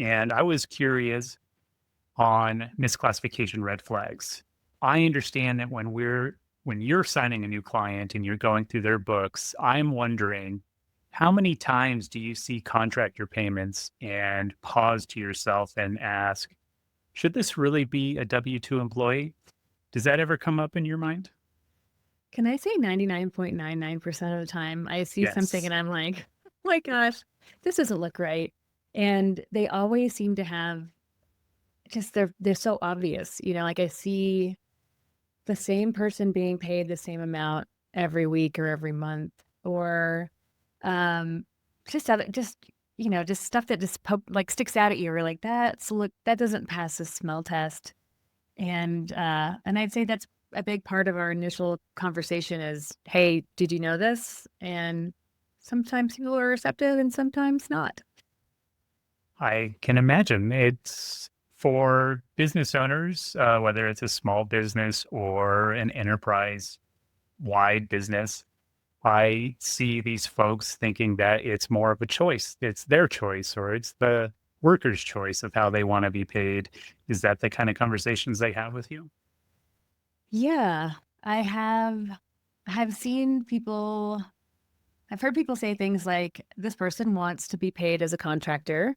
and I was curious on misclassification red flags. I understand that when you're signing a new client and you're going through their books, I'm wondering how many times do you see contractor payments and pause to yourself and ask, should this really be a W-2 employee? Does that ever come up in your mind? Can I say 99.99% of the time I see something Yes. and I'm like, "Oh my gosh, this doesn't look right." And they always seem to have just they're so obvious, like I see the same person being paid the same amount every week or every month or um just stuff that just like sticks out at you or like that doesn't pass the smell test. And I'd say that's a big part of our initial conversation is, "Hey, did you know this?" And sometimes people are receptive and sometimes not. I can imagine it's for business owners, whether it's a small business or an enterprise wide business. I see these folks thinking that it's more of a choice. It's their choice or it's the worker's choice of how they want to be paid. Is that the kind of conversations they have with you? Yeah, I have seen I've heard people say things like, "This person wants to be paid as a contractor."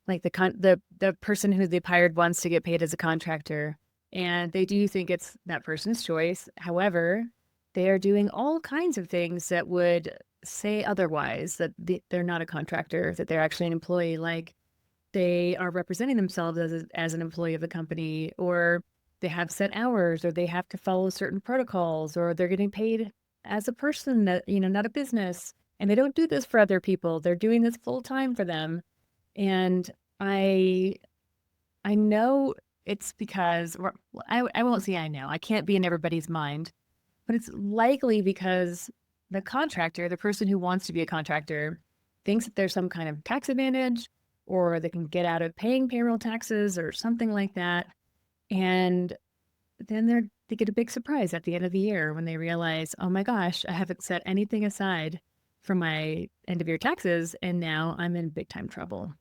Like the person who they've hired wants to get paid as a contractor, and they do think it's that person's choice. However, they are doing all kinds of things that would say otherwise, that they're not a contractor, that they're actually an employee. Like they are representing themselves as an employee of the company, or they have set hours, or they have to follow certain protocols, or they're getting paid as a person that, not a business. And they don't do this for other people. They're doing this full time for them. And I I know it's because I won't say I know. I can't be in everybody's mind, but it's likely because the contractor, the person who wants to be a contractor, thinks that there's some kind of tax advantage or they can get out of paying payroll taxes or something like that. And then they get a big surprise at the end of the year when they realize, "Oh my gosh, I haven't set anything aside for my end of year taxes and now I'm in big time trouble."